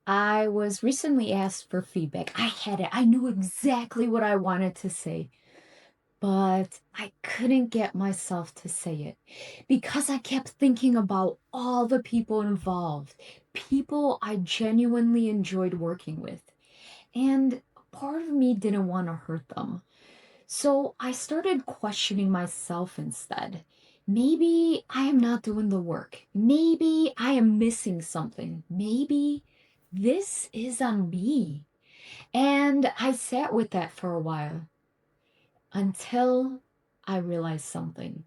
I was recently asked for feedback. I had it. I knew exactly what I wanted to say, but I couldn't get myself to say it because I kept thinking about all the people involved, people I genuinely enjoyed working with. And part of me didn't want to hurt them. So I started questioning myself instead. Maybe I am not doing the work. Maybe I am missing something. Maybe this is on me. And I sat with that for a while until I realized something.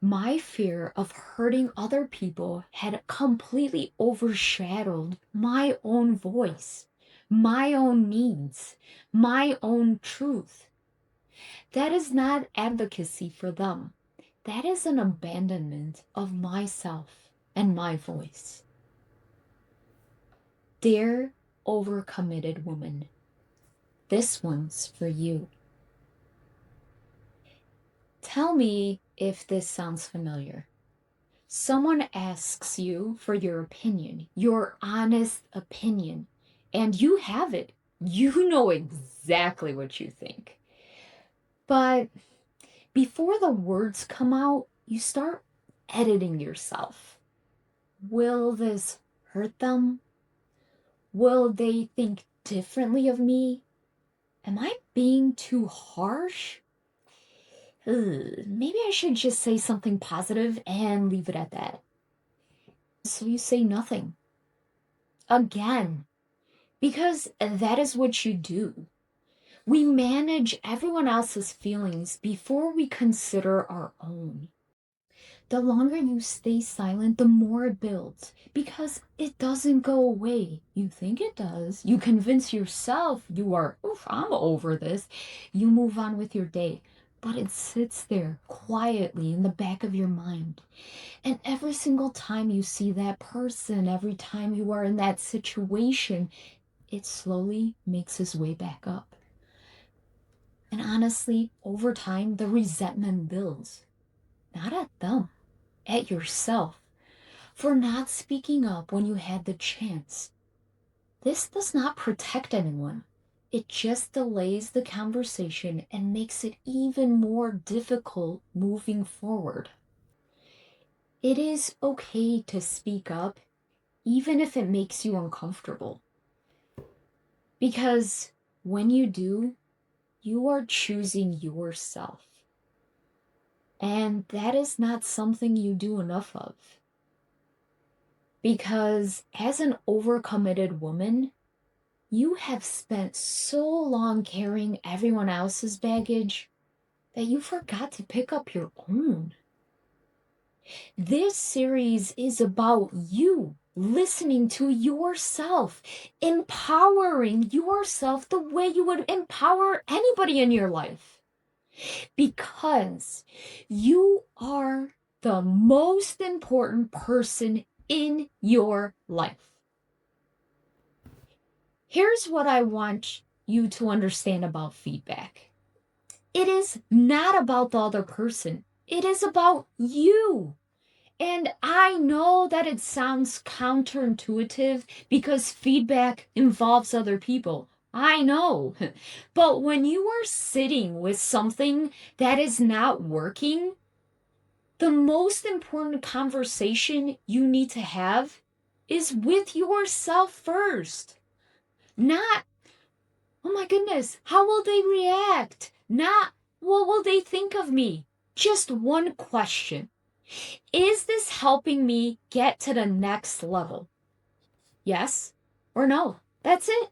My fear of hurting other people had completely overshadowed my own voice, my own needs, my own truth. That is not advocacy for them. That is an abandonment of myself and my voice. Dear overcommitted woman, this one's for you. Tell me if this sounds familiar. Someone asks you for your opinion, your honest opinion, and you have it. You know exactly what you think. But before the words come out, you start editing yourself. Will this hurt them? Will they think differently of me? Am I being too harsh? Maybe I should just say something positive and leave it at that. So you say nothing. Again, because that is what you do. We manage everyone else's feelings before we consider our own. The longer you stay silent, the more it builds because it doesn't go away. You think it does. You convince yourself you are, oof, I'm over this. You move on with your day, but it sits there quietly in the back of your mind. And every single time you see that person, every time you are in that situation, it slowly makes its way back up. And honestly, over time, the resentment builds, not at them, at yourself for not speaking up when you had the chance. This does not protect anyone. It just delays the conversation and makes it even more difficult moving forward. It is okay to speak up, even if it makes you uncomfortable. Because when you do, you are choosing yourself. And that is not something you do enough of. Because as an overcommitted woman, you have spent so long carrying everyone else's baggage that you forgot to pick up your own. This series is about you listening to yourself, empowering yourself the way you would empower anybody in your life. Because you are the most important person in your life. Here's what I want you to understand about feedback. It is not about the other person. It is about you. And I know that it sounds counterintuitive because feedback involves other people. I know. But when you are sitting with something that is not working, the most important conversation you need to have is with yourself first. Not, oh my goodness, how will they react? Not, what will they think of me? Just one question. Is this helping me get to the next level? Yes or no? That's it.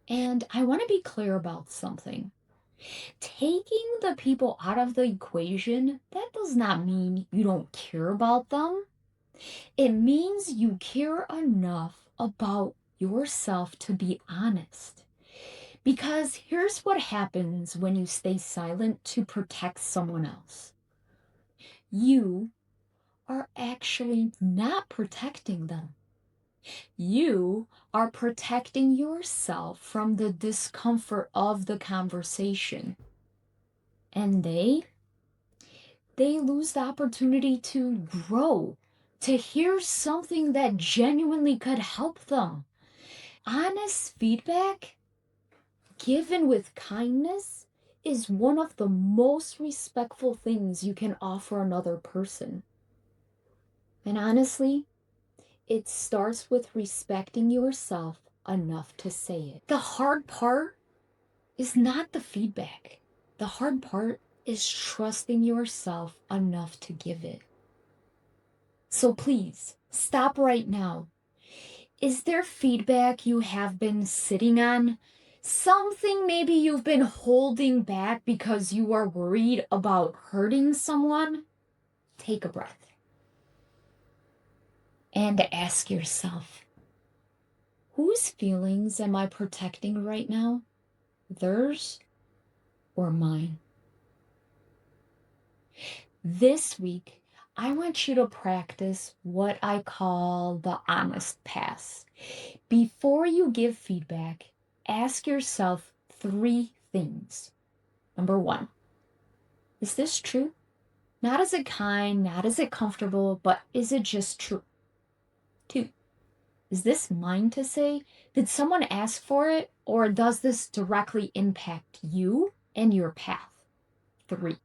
And I want to be clear about something. Taking the people out of the equation, that does not mean you don't care about them. It means you care enough about yourself to be honest. Because here's what happens when you stay silent to protect someone else. You are actually not protecting them. You are protecting yourself from the discomfort of the conversation. And they lose the opportunity to grow, to hear something that genuinely could help them. Honest feedback, given with kindness, is one of the most respectful things you can offer another person. And honestly, it starts with respecting yourself enough to say it. The hard part is not the feedback. The hard part is trusting yourself enough to give it. So please, stop right now. Is there feedback you have been sitting on? Something maybe you've been holding back because you are worried about hurting someone? Take a breath and ask yourself, whose feelings am I protecting right now? Theirs or mine? This week, I want you to practice what I call the honest pass. Before you give feedback, ask yourself 3 things. Number 1, is this true? Not is it kind, not is it comfortable, but is it just true? 2, is this mine to say? Did someone ask for it, or does this directly impact you and your path? 3,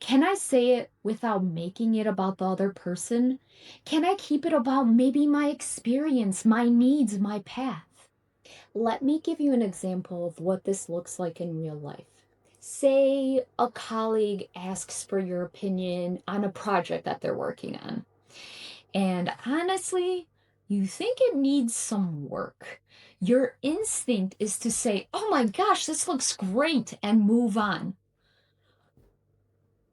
can I say it without making it about the other person? Can I keep it about maybe my experience, my needs, my path? Let me give you an example of what this looks like in real life. Say a colleague asks for your opinion on a project that they're working on. And honestly, you think it needs some work. Your instinct is to say, oh my gosh, this looks great, and move on.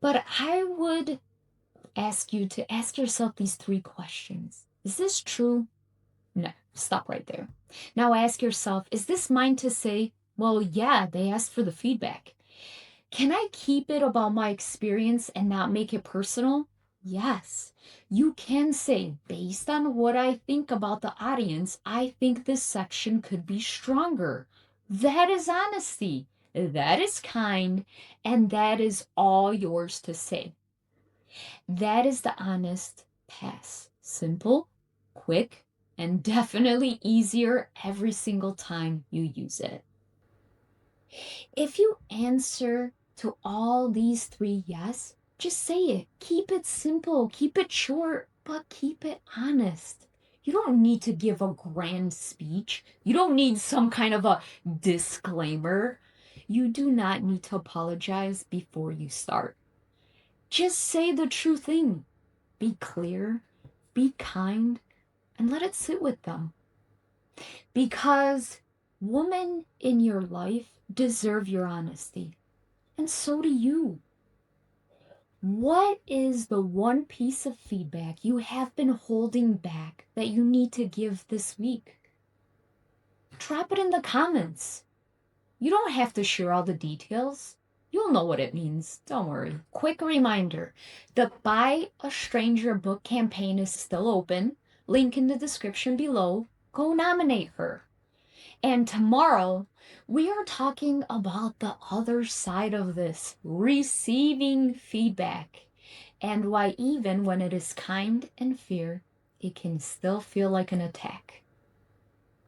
But I would ask you to ask yourself these 3 questions. Is this true? No, stop right there. Now ask yourself, is this mine to say, well, yeah, they asked for the feedback. Can I keep it about my experience and not make it personal? Yes. You can say, based on what I think about the audience, I think this section could be stronger. That is honesty. That is kind. And that is all yours to say. That is the honest pass. Simple, quick, and definitely easier every single time you use it. If you answer to all these 3 yes, just say it. Keep it simple, keep it short, but keep it honest. You don't need to give a grand speech. You don't need some kind of a disclaimer. You do not need to apologize before you start. Just say the true thing. Be clear, be kind, and let it sit with them. Because women in your life deserve your honesty, and so do you. What is the one piece of feedback you have been holding back that you need to give this week? Drop it in the comments. You don't have to share all the details. You'll know what it means. Don't worry. Quick reminder, the Buy a Stranger book campaign is still open. Link in the description below. Go nominate her. And tomorrow, we are talking about the other side of this, receiving feedback, and why even when it is kind and fair, it can still feel like an attack.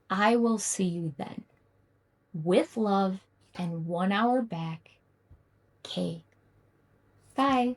I will see you then. With love and 1 hour back, Kay. Bye.